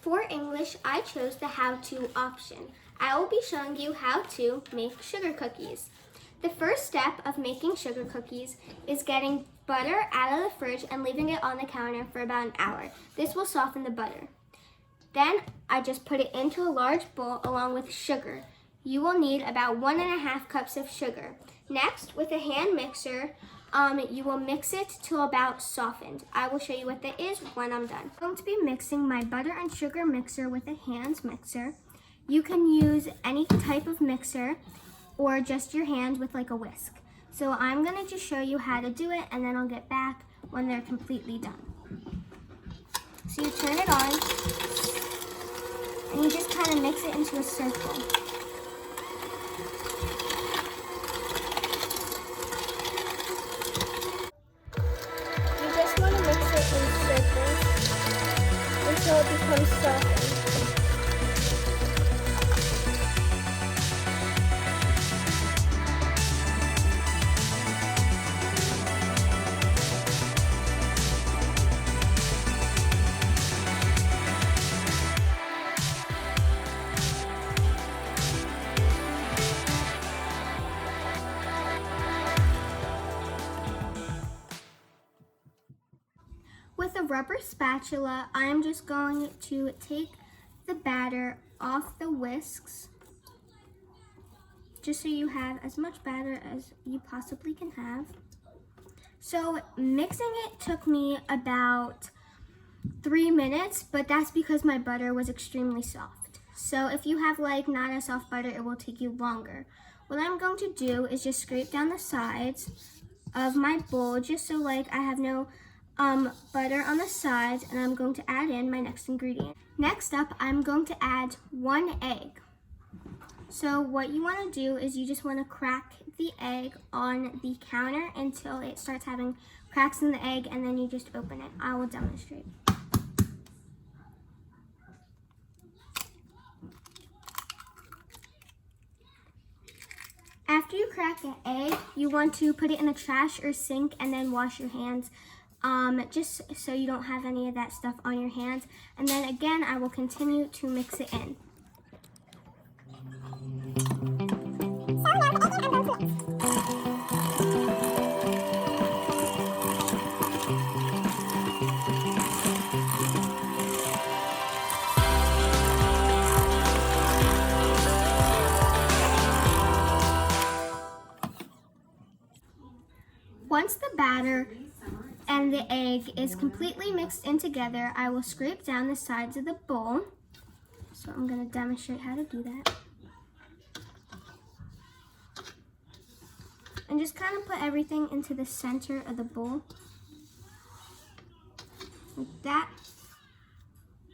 For English, I chose the how-to option. I will be showing you how to make sugar cookies. The first step of making sugar cookies is getting butter out of the fridge and leaving it on the counter for about an hour. This will soften the butter. Then I just put it into a large bowl along with sugar. You will need about 1.5 cups of sugar. Next, with a hand mixer, you will mix it till about softened. I will show you what that is when I'm done. I'm going to be mixing my butter and sugar mixer with a hand mixer. You can use any type of mixer or just your hand with like a whisk. So I'm gonna just show you how to do it and then I'll get back when they're completely done. So you turn it on and you just kind of mix it into a circle. You just want to mix it in circles until it becomes softened. With a rubber spatula, I'm just going to take the batter off the whisks, just so you have as much batter as you possibly can have. So mixing it took me about 3 minutes, but that's because my butter was extremely soft. So if you have like not a soft butter, it will take you longer. What I'm going to do is just scrape down the sides of my bowl, just so like I have no butter on the sides, and I'm going to add in my next ingredient. Next up, I'm going to add 1 egg. So what you want to do is you just want to crack the egg on the counter until it starts having cracks in the egg, and then you just open it. I will demonstrate. After you crack an egg, you want to put it in a trash or sink and then wash your hands. Just so you don't have any of that stuff on your hands. And then again, I will continue to mix it in. Once the batter and the egg is completely mixed in together, I will scrape down the sides of the bowl. So I'm going to demonstrate how to do that. And just kind of put everything into the center of the bowl. Like that.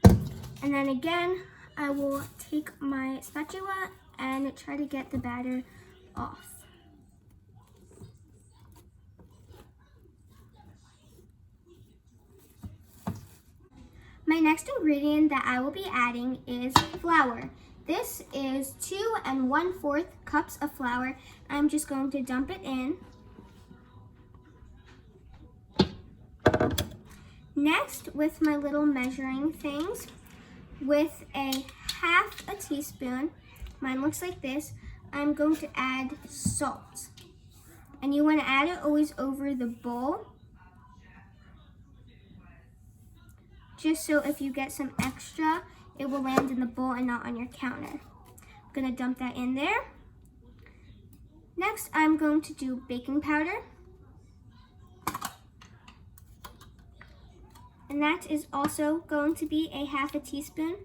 And then again, I will take my spatula and try to get the batter off. My next ingredient that I will be adding is flour. This is 2 1/4 cups of flour. I'm just going to dump it in. Next, with my little measuring things, with a 1/2 teaspoon, mine looks like this, I'm going to add salt. And you want to add it always over the bowl, just so if you get some extra, it will land in the bowl and not on your counter. I'm gonna dump that in there. Next, I'm going to do baking powder. And that is also going to be a 1/2 teaspoon.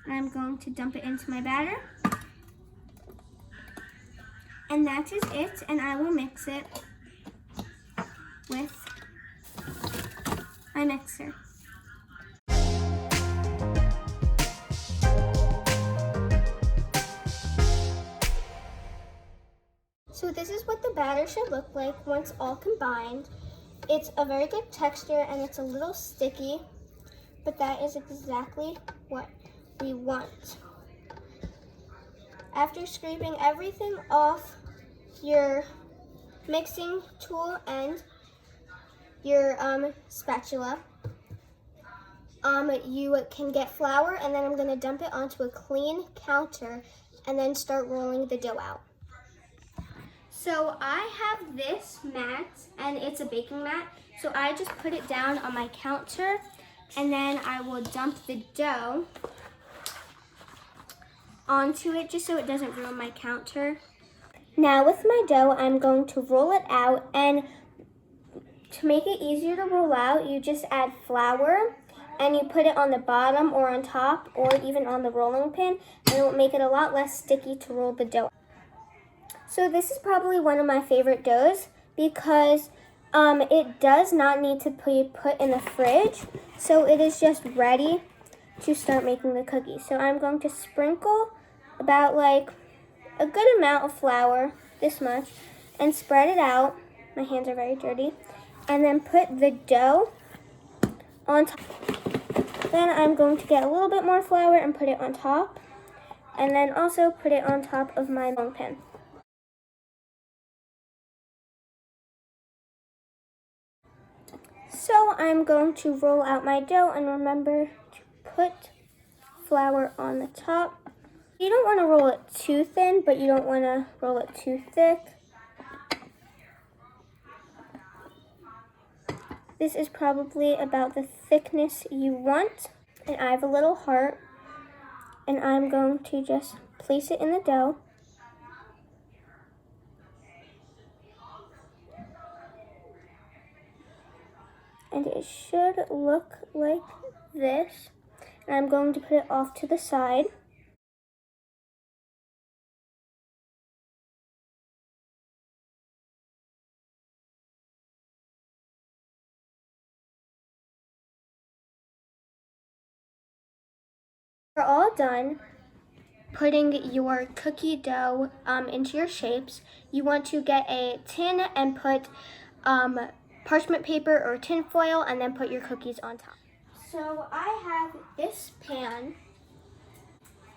And I'm going to dump it into my batter. And that is it, and I will mix it with my mixer. So this is what the batter should look like once all combined. It's a very good texture and it's a little sticky, but that is exactly what we want. After scraping everything off your mixing tool and your spatula, you can get flour, and then I'm going to dump it onto a clean counter and then start rolling the dough out. So I have this mat, and it's a baking mat, so I just put it down on my counter, and then I will dump the dough onto it just so it doesn't ruin my counter. Now with my dough, I'm going to roll it out, and to make it easier to roll out, you just add flour and you put it on the bottom or on top or even on the rolling pin, and it will make it a lot less sticky to roll the dough. So this is probably one of my favorite doughs because it does not need to be put in the fridge, so it is just ready to start making the cookies. So I'm going to sprinkle about like a good amount of flour, this much, and spread it out. My hands are very dirty. And then put the dough on top. Then I'm going to get a little bit more flour and put it on top. And then also put it on top of my rolling pin. So I'm going to roll out my dough, and remember to put flour on the top. You don't want to roll it too thin, but you don't want to roll it too thick. This is probably about the thickness you want. And I have a little heart, and I'm going to just place it in the dough. And it should look like this. And I'm going to put it off to the side. We're all done putting your cookie dough into your shapes. You want to get a tin and put parchment paper or tin foil, and then put your cookies on top. So I have this pan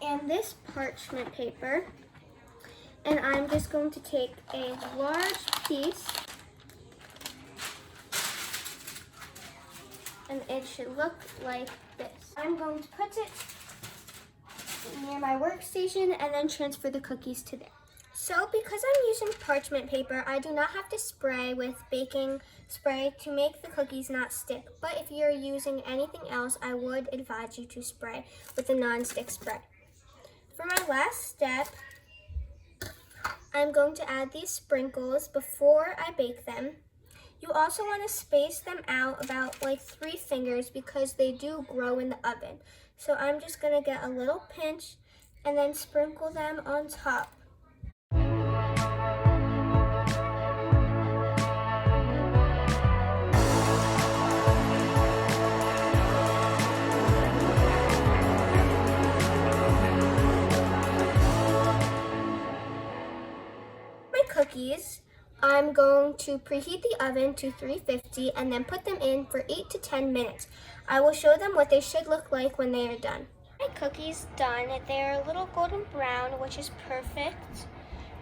and this parchment paper, and I'm just going to take a large piece, and it should look like this. I'm going to put it near my workstation and then transfer the cookies to there. So because I'm using parchment paper, I do not have to spray with baking spray to make the cookies not stick. But if you're using anything else, I would advise you to spray with a non-stick spray. For my last step, I'm going to add these sprinkles before I bake them. You also want to space them out about like 3 fingers because they do grow in the oven. So I'm just going to get a little pinch and then sprinkle them on top. My cookies, I'm going to preheat the oven to 350 and then put them in for 8 to 10 minutes. I will show them what they should look like when they are done. My cookies done. They're a little golden brown, which is perfect.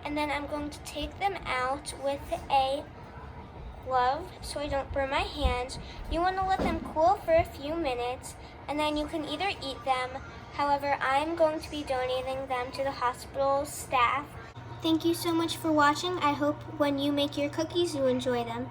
And then I'm going to take them out with a glove so I don't burn my hands. You want to let them cool for a few minutes, and then you can either eat them. However, I'm going to be donating them to the hospital staff. Thank you so much for watching. I hope when you make your cookies, you enjoy them.